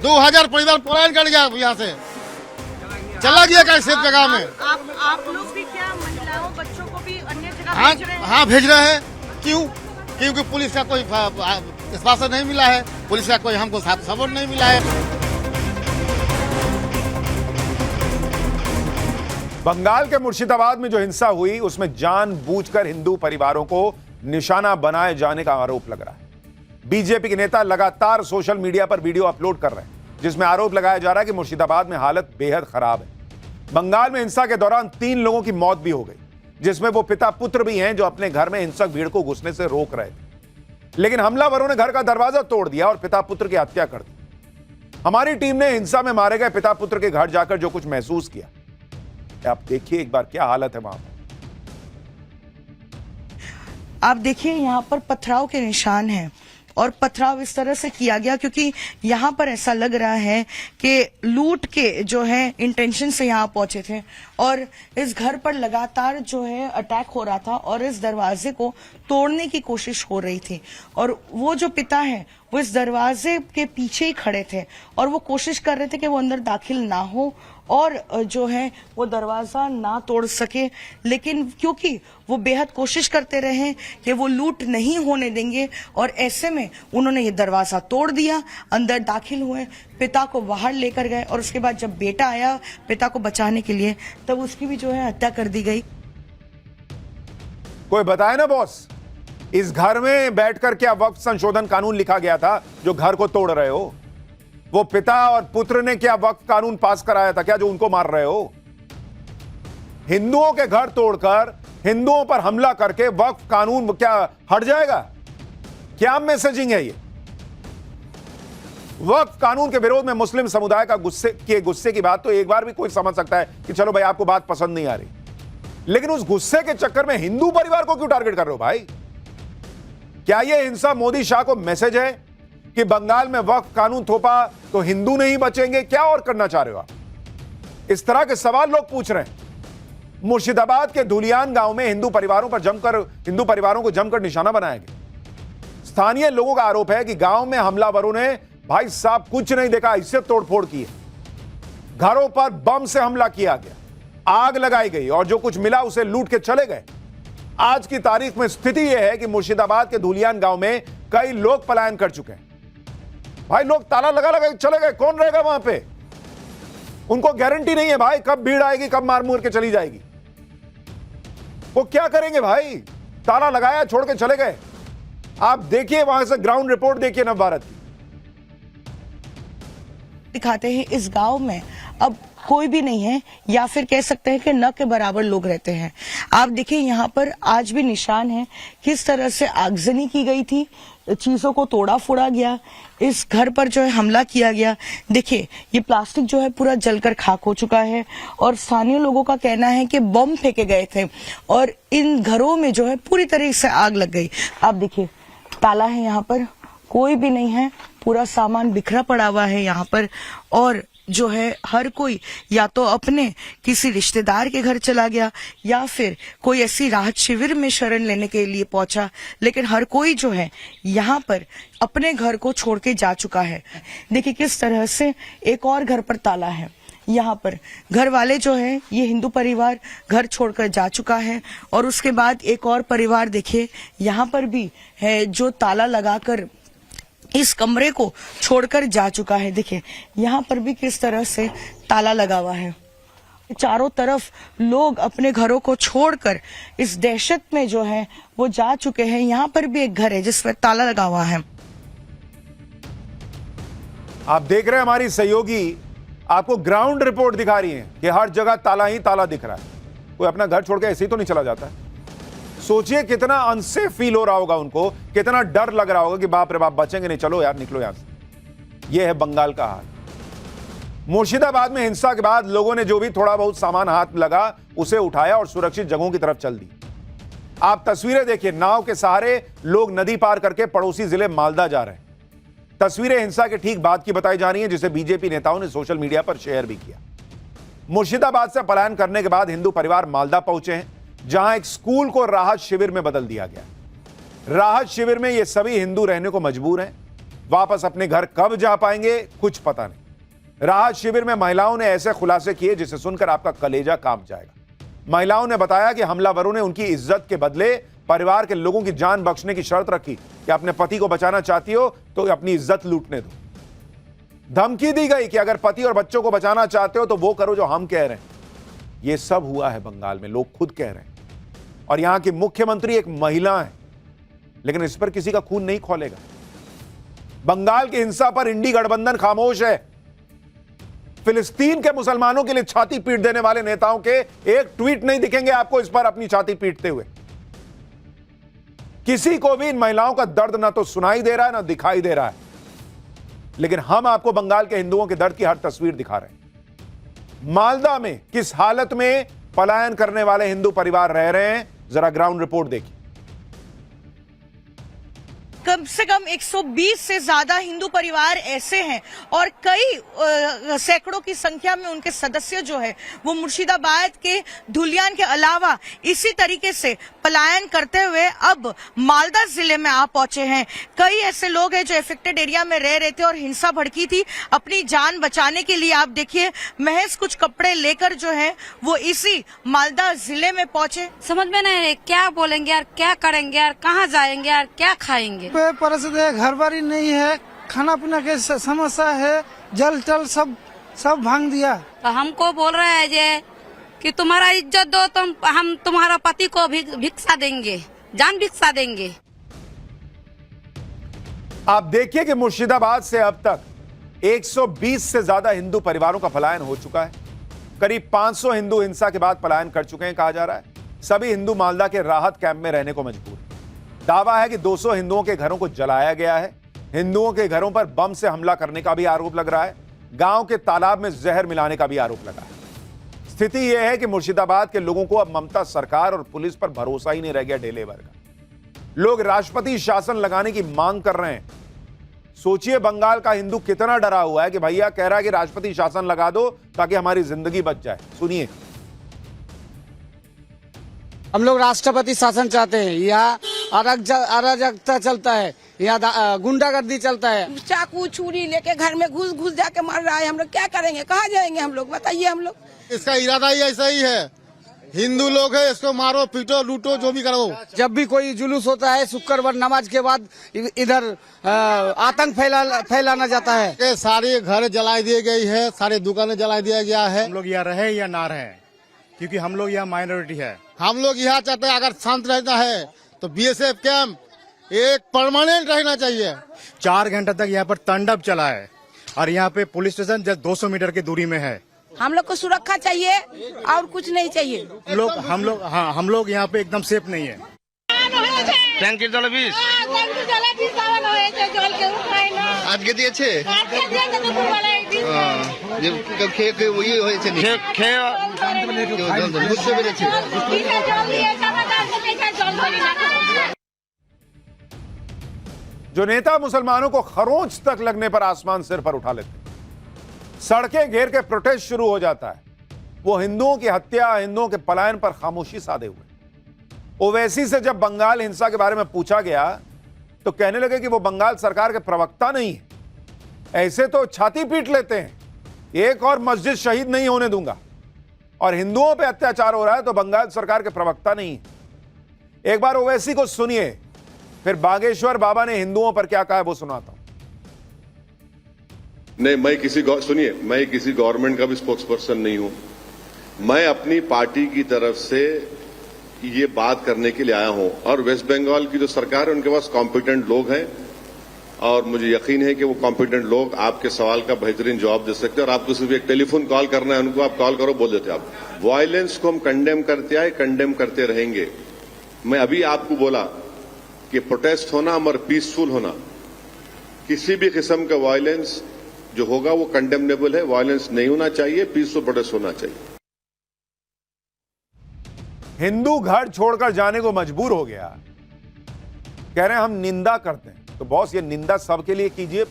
2000 परिवार पलायन कर गया यहाँ से, चला गया कहीं सेफ जगह में। आप लोग भी क्या महिलाओं बच्चों को भी अन्य जगह हाँ भेज रहे हैं? हाँ भेज रहे हैं। क्यों? क्योंकि पुलिस का कोई आश्वासन नहीं मिला है, पुलिस का कोई हमको सपोर्ट नहीं मिला है। बंगाल के मुर्शिदाबाद में जो हिंसा हुई उसमें जानबूझकर हिंदू परिवारों को निशाना बनाए जाने का आरोप लग रहा है। बीजेपी के नेता लगातार सोशल मीडिया पर वीडियो अपलोड कर रहे हैं जिसमें आरोप लगाया जा रहा है कि मुर्शिदाबाद में हालत बेहद खराब है। बंगाल में हिंसा के दौरान 3 लोगों की मौत भी हो गई, जिसमें वो पिता पुत्र भी हैं जो अपने घर में हिंसक भीड़ को घुसने से रोक रहे थे, लेकिन हमलावरों ने घर का दरवाजा तोड़ दिया और पिता पुत्र की हत्या कर दी। हमारी टीम ने हिंसा में मारे गए पिता पुत्र के घर जाकर जो कुछ महसूस किया, आप देखिए एक बार क्या हालत है वहां पर। आप देखिए यहाँ पर पथराव के निशान हैं और पथराव इस तरह से किया गया क्योंकि यहाँ पर ऐसा लग रहा है कि लूट के जो है इंटेंशन से यहाँ पहुंचे थे और इस घर पर लगातार जो है अटैक हो रहा था और इस दरवाजे को तोड़ने की कोशिश हो रही थी और वो जो पिता है वो इस दरवाजे के पीछे ही खड़े थे और वो कोशिश कर रहे थे कि वो अंदर दाखिल ना हो और जो है वो दरवाजा ना तोड़ सके, लेकिन क्योंकि वो बेहद कोशिश करते रहे कि वो लूट नहीं होने देंगे और ऐसे में उन्होंने ये दरवाजा तोड़ दिया, अंदर दाखिल हुए, पिता को बाहर लेकर गए और उसके बाद जब बेटा आया पिता को बचाने के लिए तब उसकी भी जो है हत्या कर दी गई। कोई बताए ना बॉस, इस घर में बैठकर क्या वक्फ संशोधन कानून लिखा गया था जो घर को तोड़ रहे हो? वो पिता और पुत्र ने क्या वक्फ कानून पास कराया था क्या जो उनको मार रहे हो? हिंदुओं के घर तोड़कर हिंदुओं पर हमला करके वक्फ कानून क्या हट जाएगा? क्या मैसेजिंग है ये? वक्फ कानून के विरोध में मुस्लिम समुदाय का गुस्से की बात तो एक बार भी कोई समझ सकता है कि चलो भाई आपको बात पसंद नहीं आ रही, लेकिन उस गुस्से के चक्कर में हिंदू परिवार को क्यों टारगेट कर रहे हो भाई? क्या यह हिंसा मोदी शाह को मैसेज है कि बंगाल में वक्फ कानून थोपा तो हिंदू नहीं बचेंगे? क्या और करना चाह रहे हो आप? इस तरह के सवाल लोग पूछ रहे हैं। मुर्शिदाबाद के धुलियान गांव में हिंदू परिवारों को जमकर निशाना बनाया गया। स्थानीय लोगों का आरोप है कि गांव में हमलावरों ने भाई साहब कुछ नहीं देखा, इससे तोड़फोड़ की है। घरों पर बम से हमला किया गया, आग लगाई गई और जो कुछ मिला उसे लूट के चले गए। आज की तारीख में स्थिति यह है कि मुर्शिदाबाद के धुलियान गांव में कई लोग पलायन कर चुके हैं। भाई लोग ताला लगा चले गए, कौन रहेगा वहां पे? उनको गारंटी नहीं है भाई कब भीड़ आएगी, कब मार मुर के चली जाएगी। वो क्या करेंगे भाई? ताला लगाया छोड़ के चले गए। आप देखिए वहां से ग्राउंड रिपोर्ट देखिए नवभारत की। दिखाते हैं इस गांव में अब कोई भी नहीं है या फिर कह सकते हैं कि न के बराबर लोग रहते हैं। आप देखिए यहाँ पर आज भी निशान है किस तरह से आगजनी की गई थी, चीजों को तोड़ा फोड़ा गया, इस घर पर जो है हमला किया गया। देखिए ये प्लास्टिक जो है पूरा जलकर खाक हो चुका है और स्थानीय लोगों का कहना है कि बम फेंके गए थे और इन घरों में जो है पूरी तरह से आग लग गई। आप देखिए ताला है, यहाँ पर कोई भी नहीं है, पूरा सामान बिखरा पड़ा हुआ है यहाँ पर और जो है हर कोई या तो अपने किसी रिश्तेदार के घर चला गया या फिर कोई ऐसी राहत शिविर में शरण लेने के लिए पहुंचा, लेकिन हर कोई जो है यहाँ पर अपने घर को छोड़ के जा चुका है। देखिए किस तरह से एक और घर पर ताला है। यहाँ पर घर वाले जो है ये हिंदू परिवार घर छोड़कर जा चुका है और उसके बाद एक और परिवार देखिए यहाँ पर भी है जो ताला लगाकर इस कमरे को छोड़कर जा चुका है। देखिए यहाँ पर भी किस तरह से ताला लगा हुआ है। चारों तरफ लोग अपने घरों को छोड़कर इस दहशत में जो है वो जा चुके हैं। यहाँ पर भी एक घर है जिस पर ताला लगा हुआ है। आप देख रहे हैं हमारी सहयोगी आपको ग्राउंड रिपोर्ट दिखा रही है कि हर जगह ताला ही ताला दिख रहा है। कोई अपना घर छोड़ के ऐसे ही तो नहीं चला जाता है। सोचिए कितना अनसेफ फील हो रहा होगा उनको, कितना डर लग रहा होगा कि बाप रे बाप बचेंगे नहीं, चलो यार निकलो यहां से। यह है बंगाल का हाल। मुर्शिदाबाद में हिंसा के बाद लोगों ने जो भी थोड़ा बहुत सामान हाथ लगा उसे उठाया और सुरक्षित जगहों की तरफ चल दी। आप तस्वीरें देखिए, नाव के सहारे लोग नदी पार करके पड़ोसी जिले मालदा जा रहे हैं। तस्वीरें हिंसा के ठीक बाद की बताई जा रही हैं जिसे बीजेपी नेताओं ने सोशल मीडिया पर शेयर भी किया। मुर्शिदाबाद से पलायन करने के बाद हिंदू परिवार मालदा पहुंचे हैं जहां एक स्कूल को राहत शिविर में बदल दिया गया। राहत शिविर में ये सभी हिंदू रहने को मजबूर हैं। वापस अपने घर कब जा पाएंगे कुछ पता नहीं। राहत शिविर में महिलाओं ने ऐसे खुलासे किए जिसे सुनकर आपका कलेजा कांप जाएगा। महिलाओं ने बताया कि हमलावरों ने उनकी इज्जत के बदले परिवार के लोगों की जान बख्शने की शर्त रखी कि अपने पति को बचाना चाहती हो तो अपनी इज्जत लूटने दो। धमकी दी गई कि अगर पति और बच्चों को बचाना चाहते हो तो वो करो जो हम कह रहे हैं। यह सब हुआ है बंगाल में, लोग खुद कह रहे हैं। और यहां की मुख्यमंत्री एक महिला है, लेकिन इस पर किसी का खून नहीं खौलेगा। बंगाल की हिंसा पर इंडी गठबंधन खामोश है। फिलिस्तीन के मुसलमानों के लिए छाती पीट देने वाले नेताओं के एक ट्वीट नहीं दिखेंगे आपको इस पर अपनी छाती पीटते हुए। किसी को भी इन महिलाओं का दर्द ना तो सुनाई दे रहा है ना दिखाई दे रहा है, लेकिन हम आपको बंगाल के हिंदुओं के दर्द की हर तस्वीर दिखा रहे हैं। मालदा में किस हालत में पलायन करने वाले हिंदू परिवार रह रहे हैं, जरा ग्राउंड रिपोर्ट देखिए। कम से कम 120 से ज्यादा हिंदू परिवार ऐसे हैं और कई सैकड़ों की संख्या में उनके सदस्य जो है वो मुर्शिदाबाद के धुलियान के अलावा इसी तरीके से पलायन करते हुए अब मालदा जिले में आ पहुंचे हैं। कई ऐसे लोग हैं जो इफेक्टेड एरिया में रह रहे थे और हिंसा भड़की थी। अपनी जान बचाने के लिए आप देखिए महज कुछ कपड़े लेकर जो है वो इसी मालदा जिले में पहुंचे। समझ में नहीं क्या बोलेंगे यार, क्या करेंगे यार, कहाँ जाएंगे यार, क्या खाएंगे। परिस्थिति है, घर बारी नहीं है, खाना पीना के समस्या है, जल टल सब भांग दिया। तो हमको बोल रहे हैं जे कि तुम्हारा इज्जत दो, हम तुम्हारा पति को भिक्षा देंगे, जान भिक्षा देंगे। आप देखिए कि मुर्शिदाबाद से अब तक 120 से ज्यादा हिंदू परिवारों का पलायन हो चुका है। करीब 500 हिंदू हिंसा के बाद पलायन कर चुके हैं कहा जा रहा है। सभी हिंदू मालदा के राहत कैंप में रहने को मजबूर हैं। दावा है कि 200 हिंदुओं के घरों को जलाया गया है। हिंदुओं के घरों पर बम से हमला करने का भी आरोप लग रहा है। गांव के तालाब में जहर मिलाने का भी आरोप लगा है। स्थिति यह है कि मुर्शिदाबाद के लोगों को अब ममता सरकार और पुलिस पर भरोसा ही नहीं रह गया ढेले भर का। लोग राष्ट्रपति शासन लगाने की मांग कर रहे हैं। सोचिए बंगाल का हिंदू कितना डरा हुआ है कि भैया कह रहा है कि राष्ट्रपति शासन लगा दो ताकि हमारी जिंदगी बच जाए। सुनिए। हम लोग राष्ट्रपति शासन चाहते हैं। यहाँ अराजकता चलता है, यहाँ गुंडागर्दी चलता है। चाकू छुरी लेके घर में घुस जाके मार रहा है। हम लोग क्या करेंगे, कहाँ जाएंगे हम लोग, बताइए। हम लोग इसका इरादा ही ऐसा ही है, हिंदू लोग है इसको मारो पीटो लूटो जो भी करो। जब भी कोई जुलूस होता है शुक्रवार नमाज के बाद इधर आतंक फैलाना जाता है। सारे घर जला दिए गई है, सारे दुकानें जला दिया गया है। हम लोग यहाँ रहे या ना रहे, क्योंकि हम लोग यहाँ माइनॉरिटी है। हम लोग यहाँ चाहते हैं अगर शांत रहना है तो बीएसएफ कैंप एक परमानेंट रहना चाहिए। 4 घंटे तक यहाँ पर तांडव चला है और यहाँ पे पुलिस स्टेशन जस्ट 200 मीटर की दूरी में है। हम लोग को सुरक्षा चाहिए और कुछ नहीं चाहिए। हम लोग यहाँ पे एकदम सेफ नहीं है। ট্যাঙ্কের জলে বিষ আজকে দিয়েছে খেয়ে ইয়ে হয়েছে বুঝতে পেরেছে। जो नेता मुसलमानों को खरोंच तक लगने पर आसमान सिर पर उठा लेते हैं, सड़कें घेर के प्रोटेस्ट शुरू हो जाता है, वो हिंदुओं की हत्या, हिंदुओं के पलायन पर खामोशी साधे हुए। ओवैसी से जब बंगाल हिंसा के बारे में पूछा गया तो कहने लगे कि वो बंगाल सरकार के प्रवक्ता नहीं है। ऐसे तो छाती पीट लेते हैं, एक और मस्जिद शहीद नहीं होने दूंगा, और हिंदुओं पे अत्याचार हो रहा है तो बंगाल सरकार के प्रवक्ता नहीं है। एक बार ओवैसी को सुनिए, फिर बागेश्वर बाबा ने हिंदुओं पर क्या कहा है वो सुनाता हूं। नहीं, मैं किसी गवर्नमेंट का भी स्पोक्स पर्सन नहीं हूं। मैं अपनी पार्टी की तरफ से ये बात करने के लिए आया हूं, और वेस्ट बंगाल की जो सरकार है उनके पास कॉम्पिटेंट लोग हैं, और मुझे यकीन है कि वो कॉम्पिटेंट लोग आपके सवाल का बेहतरीन जवाब दे सकते हैं। और आपको सिर्फ एक टेलीफोन कॉल करना है, उनको आप कॉल करो, बोल देते आप। वायलेंस को हम कंडेम करते आए, कंडेम करते रहेंगे। मैं अभी आपको बोला कि प्रोटेस्ट होना और पीसफुल होना, किसी भी किस्म का वायलेंस जो होगा वो कंडेमनेबल है। वायलेंस नहीं होना चाहिए, पीसफुल प्रोटेस्ट होना चाहिए। हिंदू घर छोड़कर जाने को मजबूर हो गया, कह रहे हैं हम निंदा करते हैं। तो बॉस ये निंदा सबके लिए कीजिए,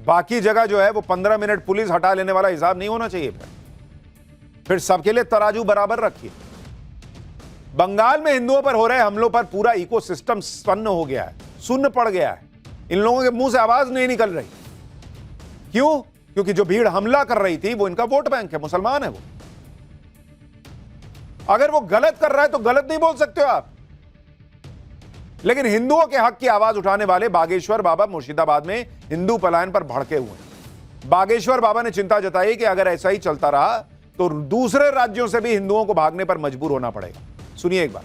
बाकी जगह जो है वो 15 मिनट पुलिस हटा लेने वाला हिसाब नहीं होना चाहिए। फिर सबके लिए तराजू बराबर रखिए। बंगाल में हिंदुओं पर हो रहे हमलों पर पूरा इकोसिस्टम सन्न हो गया है, सुन्न पड़ गया है। इन लोगों के मुंह से आवाज नहीं निकल रही। क्यों? क्योंकि जो भीड़ हमला कर रही थी वो इनका वोट बैंक है, मुसलमान है वो। अगर वो गलत कर रहा है तो गलत नहीं बोल सकते हो आप। लेकिन हिंदुओं के हक की आवाज उठाने वाले बागेश्वर बाबा मुर्शिदाबाद में हिंदू पलायन पर भड़के हुए हैं। बागेश्वर बाबा ने चिंता जताई कि अगर ऐसा ही चलता रहा तो दूसरे राज्यों से भी हिंदुओं को भागने पर मजबूर होना पड़ेगा। सुनिए एक बार।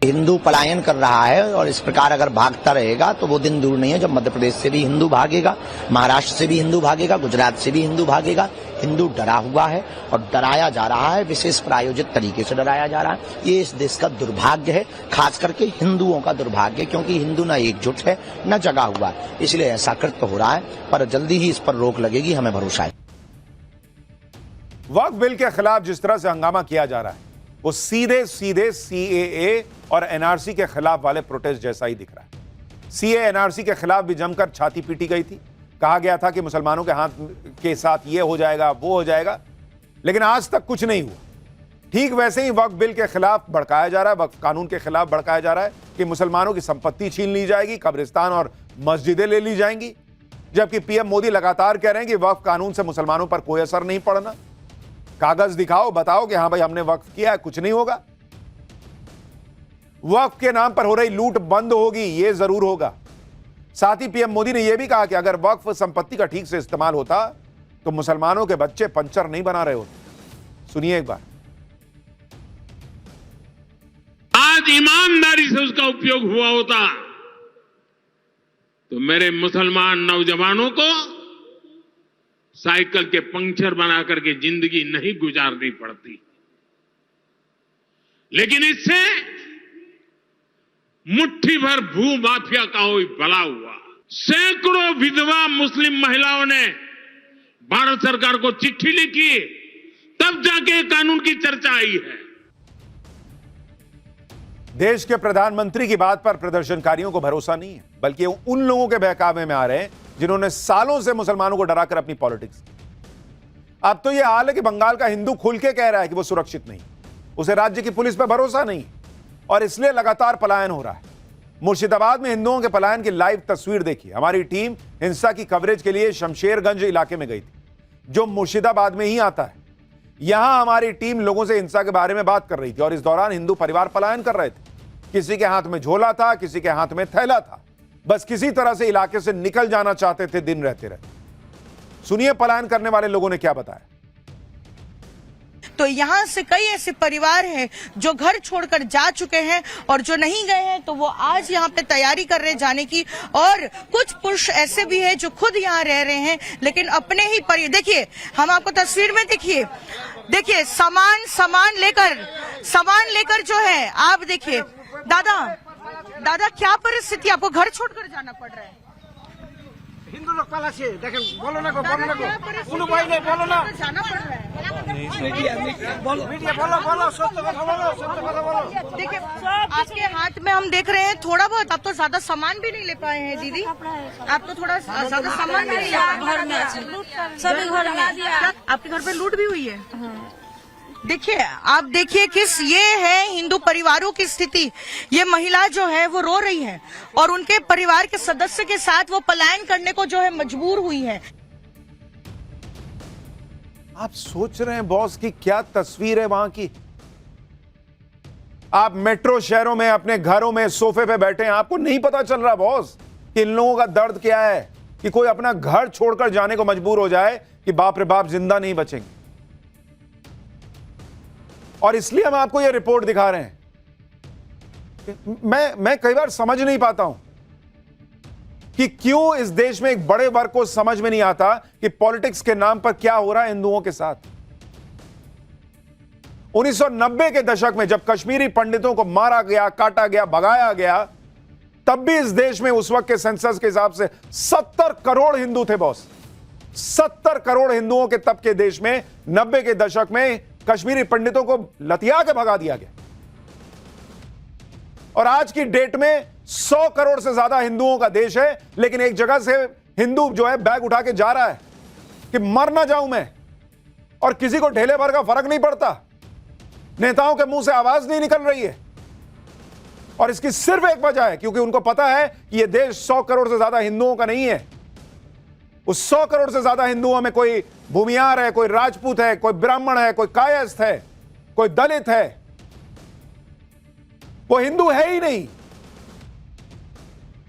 हिंदू पलायन कर रहा है और इस प्रकार अगर भागता रहेगा तो वो दिन दूर नहीं है जब मध्य प्रदेश से भी हिंदू भागेगा, महाराष्ट्र से भी हिंदू भागेगा, गुजरात से भी हिंदू भागेगा। हिंदू डरा हुआ है और डराया जा रहा है, विशेष प्रायोजित तरीके से डराया जा रहा है। ये इस देश का दुर्भाग्य है, खास करके हिंदुओं का दुर्भाग्य है, क्योंकि हिंदू न एकजुट है न जगा हुआ है, इसलिए ऐसा कृत्य हो रहा है। पर जल्दी ही इस पर रोक लगेगी, हमें भरोसा है। वक्फ बिल के खिलाफ जिस तरह से हंगामा किया जा रहा है वो सीधे सीधे सीएए और एनआरसी के खिलाफ वाले प्रोटेस्ट जैसा ही दिख रहा है। सीए एनआरसी के खिलाफ भी जमकर छाती पीटी गई थी। कहा गया था कि मुसलमानों के हाथ के साथ ये हो जाएगा, वो हो जाएगा, लेकिन आज तक कुछ नहीं हुआ। ठीक वैसे ही वक्फ बिल के खिलाफ भड़काया जा रहा है, वक्फ कानून के खिलाफ भड़काया जा रहा है कि मुसलमानों की संपत्ति छीन ली जाएगी, कब्रिस्तान और मस्जिदें ले ली जाएंगी, जबकि पीएम मोदी लगातार कह रहे हैं कि वक्फ कानून से मुसलमानों पर कोई असर नहीं पड़ना। कागज दिखाओ, बताओ कि हां भाई हमने वक्फ किया है, कुछ नहीं होगा। वक्फ के नाम पर हो रही लूट बंद होगी, यह जरूर होगा। साथ ही पीएम मोदी ने यह भी कहा कि अगर वक्फ संपत्ति का ठीक से इस्तेमाल होता तो मुसलमानों के बच्चे पंचर नहीं बना रहे होते। सुनिए एक बार। आज ईमानदारी से उसका उपयोग हुआ होता तो मेरे मुसलमान नौजवानों को साइकिल के पंक्चर बना करके जिंदगी नहीं गुजारनी पड़ती। लेकिन इससे मुट्ठी भर भू माफिया का हुई भला हुआ। सैकड़ों विधवा मुस्लिम महिलाओं ने भारत सरकार को चिट्ठी लिखी, तब जाके कानून की चर्चा आई है। देश के प्रधानमंत्री की बात पर प्रदर्शनकारियों को भरोसा नहीं है, बल्कि उन लोगों के बहकावे में आ रहे हैं जिन्होंने सालों से मुसलमानों को डराकर अपनी पॉलिटिक्स। अब तो यह हाल है कि बंगाल का हिंदू खुल के कह रहा है कि वो सुरक्षित नहीं, उसे राज्य की पुलिस पर भरोसा नहीं और इसलिए लगातार पलायन हो रहा है। मुर्शिदाबाद में हिंदुओं के पलायन की लाइव तस्वीर देखिए। हमारी टीम हिंसा की कवरेज के लिए शमशेरगंज इलाके में गई थी, जो मुर्शिदाबाद में ही आता है। यहां हमारी टीम लोगों से हिंसा के बारे में बात कर रही थी और इस दौरान हिंदू परिवार पलायन कर रहे थे। किसी के हाथ में झोला था, किसी के हाथ में थैला था, बस किसी तरह से इलाके से निकल जाना चाहते थे दिन रहते रहते। सुनिए पलायन करने वाले लोगों ने क्या बताया। तो यहाँ से कई ऐसे परिवार हैं जो घर छोड़कर जा चुके हैं और जो नहीं गए हैं तो वो आज यहाँ पे तैयारी कर रहे हैं जाने की। और कुछ पुरुष ऐसे भी हैं जो खुद यहाँ रह रहे हैं लेकिन अपने ही देखिए, हम आपको तस्वीर में देखिए सामान लेकर जो है आप देखिए। दादा क्या परिस्थिति, आपको घर छोड़कर जाना पड़ रहा है? हिंदू लोग पालाचे देखें, बोलो ना बोलो ना जाना पड़ रहा है। बोलो सत्य কথা बोलो। देखिए आपके हाथ में हम देख रहे हैं थोड़ा बहुत, आप तो ज्यादा सामान भी नहीं ले पाए हैं दीदी, आप तो थोड़ा ज्यादा सामान भी नहीं ले पाए। घर में सभी घर में आपके घर पे लूट भी हुई है। देखिए आप देखिए ये है हिंदू परिवारों की स्थिति। ये महिला जो है वो रो रही है और उनके परिवार के सदस्य के साथ वो पलायन करने को जो है मजबूर हुई है। आप सोच रहे हैं बॉस की क्या तस्वीर है वहां की। आप मेट्रो शहरों में अपने घरों में सोफे पे बैठे हैं, आपको नहीं पता चल रहा बॉस कि इन लोगों का दर्द क्या है कि कोई अपना घर छोड़कर जाने को मजबूर हो जाए कि बाप रे बाप जिंदा नहीं बचेंगे। और इसलिए हम आपको यह रिपोर्ट दिखा रहे हैं। मैं कई बार समझ नहीं पाता हूं कि क्यों इस देश में एक बड़े वर्ग को समझ में नहीं आता कि पॉलिटिक्स के नाम पर क्या हो रहा है हिंदुओं के साथ। 1990 के दशक में जब कश्मीरी पंडितों को मारा गया, काटा गया, भगाया गया, तब भी इस देश में उस वक्त के सेंसस के हिसाब से 70 करोड़ हिंदू थे बॉस। 70 करोड़ हिंदुओं के तब के देश में 90 के दशक में कश्मीरी पंडितों को लतिया के भगा दिया गया। और आज की डेट में 100 करोड़ से ज्यादा हिंदुओं का देश है, लेकिन एक जगह से हिंदू जो है बैग उठा के जा रहा है कि मर ना जाऊं मैं, और किसी को ढेले भर का फर्क नहीं पड़ता। नेताओं के मुंह से आवाज नहीं निकल रही है। और इसकी सिर्फ एक वजह है, क्योंकि उनको पता है कि यह देश 100 करोड़ से ज्यादा हिंदुओं का नहीं है। उस 100 करोड़ से ज्यादा हिंदुओं में कोई भूमियार है, कोई राजपूत है, कोई ब्राह्मण है, कोई कायस्थ है, कोई दलित है, वो हिंदू है ही नहीं।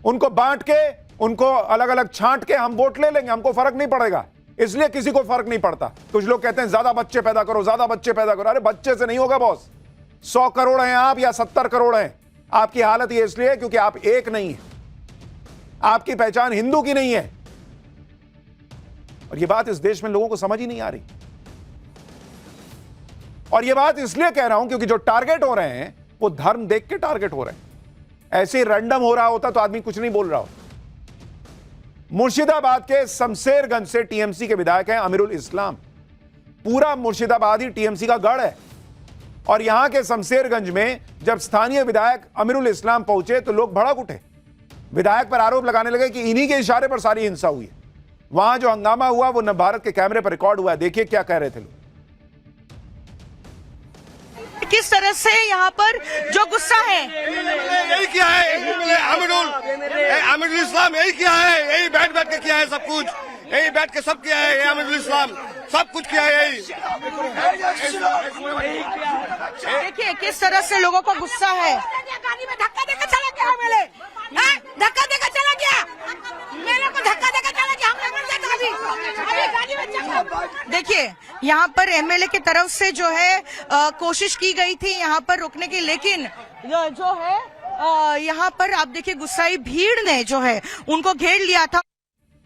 उनको बांट के, उनको अलग अलग छांट के हम वोट ले लेंगे, हमको फर्क नहीं पड़ेगा। इसलिए किसी को फर्क नहीं पड़ता। कुछ लोग कहते हैं ज्यादा बच्चे पैदा करो, ज्यादा बच्चे पैदा करो। अरे बच्चे से नहीं होगा बॉस। 100 करोड़ हैं आप या 70 करोड़ हैं, आपकी हालत ये इसलिए है क्योंकि आप एक नहीं है, आपकी पहचान हिंदू की नहीं है। और ये बात इस देश में लोगों को समझ ही नहीं आ रही। और ये बात इसलिए कह रहा हूं क्योंकि जो टारगेट हो रहे हैं वो धर्म देख के टारगेट हो रहे हैं। ऐसे ही रैंडम हो रहा होता तो आदमी कुछ नहीं बोल रहा होता। मुर्शिदाबाद के शमशेरगंज से टीएमसी के विधायक हैं अमीरुल इस्लाम। पूरा मुर्शिदाबाद ही टीएमसी का गढ़ है। और यहां के शमशेरगंज में जब स्थानीय विधायक अमीरुल इस्लाम पहुंचे तो लोग भड़क उठे। विधायक पर आरोप लगाने लगे कि इन्हीं के इशारे पर सारी हिंसा हुई है। वहां जो हंगामा हुआ वो नवभारत के कैमरे पर रिकॉर्ड हुआ है। देखिए क्या कह रहे थे लोग। किस तरह से यहाँ पर जो गुस्सा है, यही किया है अमीरुल इस्लाम, यही किया है, यही बैठ के किया है सब कुछ, यही बैठ के सब किया है अमीरुल इस्लाम, सब कुछ किया है यही। देखिए किस तरह से लोगों को गुस्सा है। गाड़ी में धक्का देकर चला गया मेरे, धक्का देकर चला गया, मेरे को धक्का देकर चला गया। हम मर जाते अभी गाड़ी में चला। देखिए यहाँ पर एमएलए की तरफ से जो है कोशिश की गई थी यहाँ पर रोकने की, लेकिन जो है यहाँ पर आप देखिए गुस्साई भीड़ ने जो है उनको घेर लिया था।